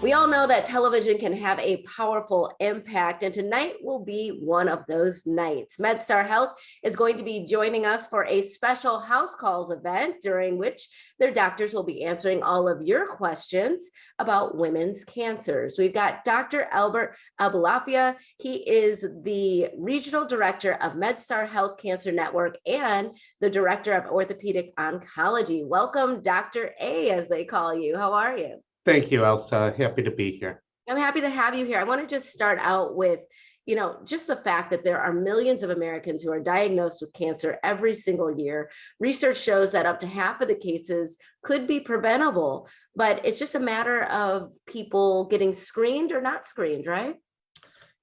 We all know that television can have a powerful impact, and tonight will be one of those nights. MedStar Health is going to be joining us for a special House Calls event during which their doctors will be answering all of your questions about women's cancers. We've got Dr. Albert Abulafia. He is the Regional Director of MedStar Health Cancer Network and the Director of Orthopedic Oncology. Welcome, Dr. A, as they call you. How are you? Thank you, Elsa. Happy to be here. I'm happy to have you here. I want to just start out with, just the fact that there are millions of Americans who are diagnosed with cancer every single year. Research shows that up to half of the cases could be preventable, but it's just a matter of people getting screened or not screened, right?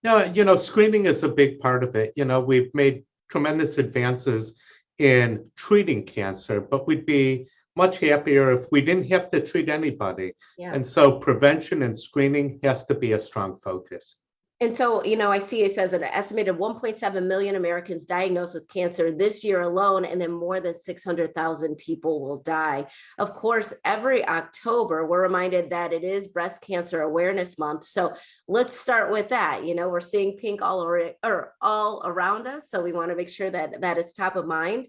Yeah, screening is a big part of it. We've made tremendous advances in treating cancer, but we'd be much happier if we didn't have to treat anybody. Yeah. And so prevention and screening has to be a strong focus. And so, I see it says an estimated 1.7 million Americans diagnosed with cancer this year alone, and then more than 600,000 people will die. Of course, every October, we're reminded that it is Breast Cancer Awareness Month. So let's start with that. We're seeing pink all around us. So we want to make sure that it's top of mind.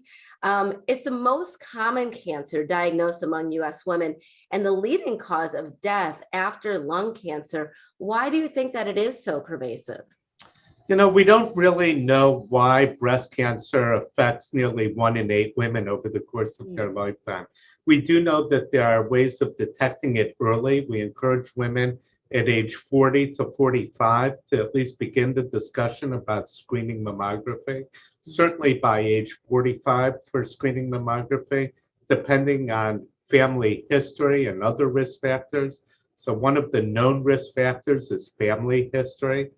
It's the most common cancer diagnosed among U.S. women and the leading cause of death after lung cancer. Why do you think that it is so pervasive? We don't really know why breast cancer affects nearly 1 in 8 women over the course of their lifetime. We do know that there are ways of detecting it early. We encourage women at age 40 to 45 to at least begin the discussion about screening mammography. Certainly by age 45 for screening mammography, depending on family history and other risk factors. So one of the known risk factors is family history.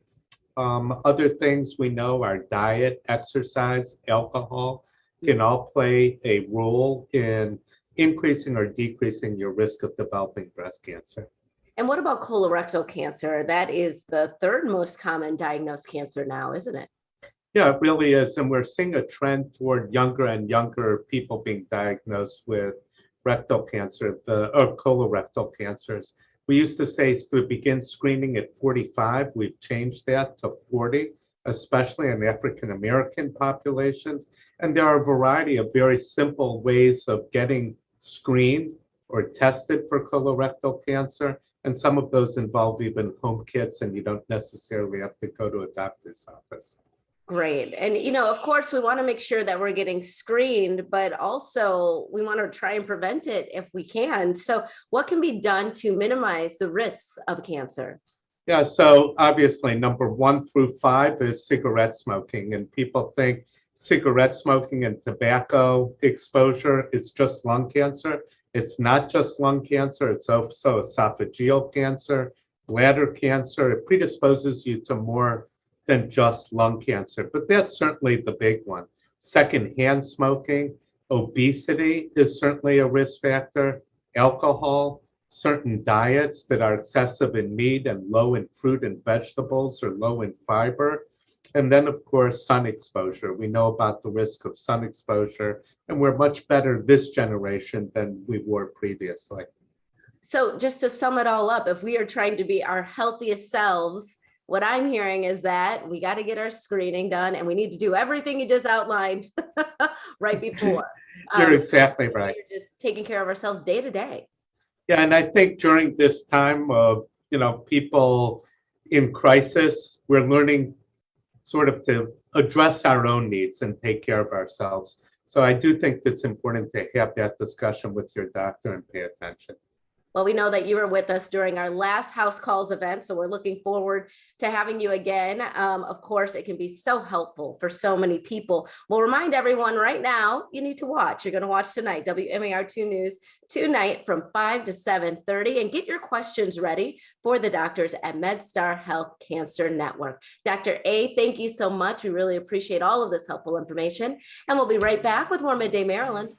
Other things we know are diet, exercise, alcohol can all play a role in increasing or decreasing your risk of developing breast cancer. And what about colorectal cancer? That is the third most common diagnosed cancer now, isn't it? Yeah, it really is. And we're seeing a trend toward younger and younger people being diagnosed with rectal cancer, or colorectal cancers. We used to say to begin screening at 45. We've changed that to 40, especially in African American populations. And there are a variety of very simple ways of getting screened or tested for colorectal cancer. And some of those involve even home kits, and you don't necessarily have to go to a doctor's office. Great. And, of course, we want to make sure that we're getting screened, but also we want to try and prevent it if we can. So what can be done to minimize the risks of cancer? Yeah, so obviously number 1 through 5 is cigarette smoking, and people think cigarette smoking and tobacco exposure is just lung cancer. It's not just lung cancer, it's also esophageal cancer, bladder cancer. It predisposes you to more than just lung cancer, but that's certainly the big one. Secondhand smoking, obesity is certainly a risk factor, alcohol, certain diets that are excessive in meat and low in fruit and vegetables or low in fiber. And then, of course, sun exposure. We know about the risk of sun exposure, and we're much better this generation than we were previously. So just to sum it all up, if we are trying to be our healthiest selves, what I'm hearing is that we got to get our screening done, and we need to do everything you just outlined right before. You're exactly right. You're just taking care of ourselves day to day. Yeah, and I think during this time of, people in crisis, we're learning sort of to address our own needs and take care of ourselves. So I do think it's important to have that discussion with your doctor and pay attention. Well, we know that you were with us during our last House Calls event, so we're looking forward to having you again. Of course, it can be so helpful for so many people. We'll remind everyone right now, you need to watch. You're going to watch tonight, WMAR 2 News, tonight from 5 to 7:30, and get your questions ready for the doctors at MedStar Health Cancer Network. Dr. A, thank you so much. We really appreciate all of this helpful information, and we'll be right back with more Midday Maryland.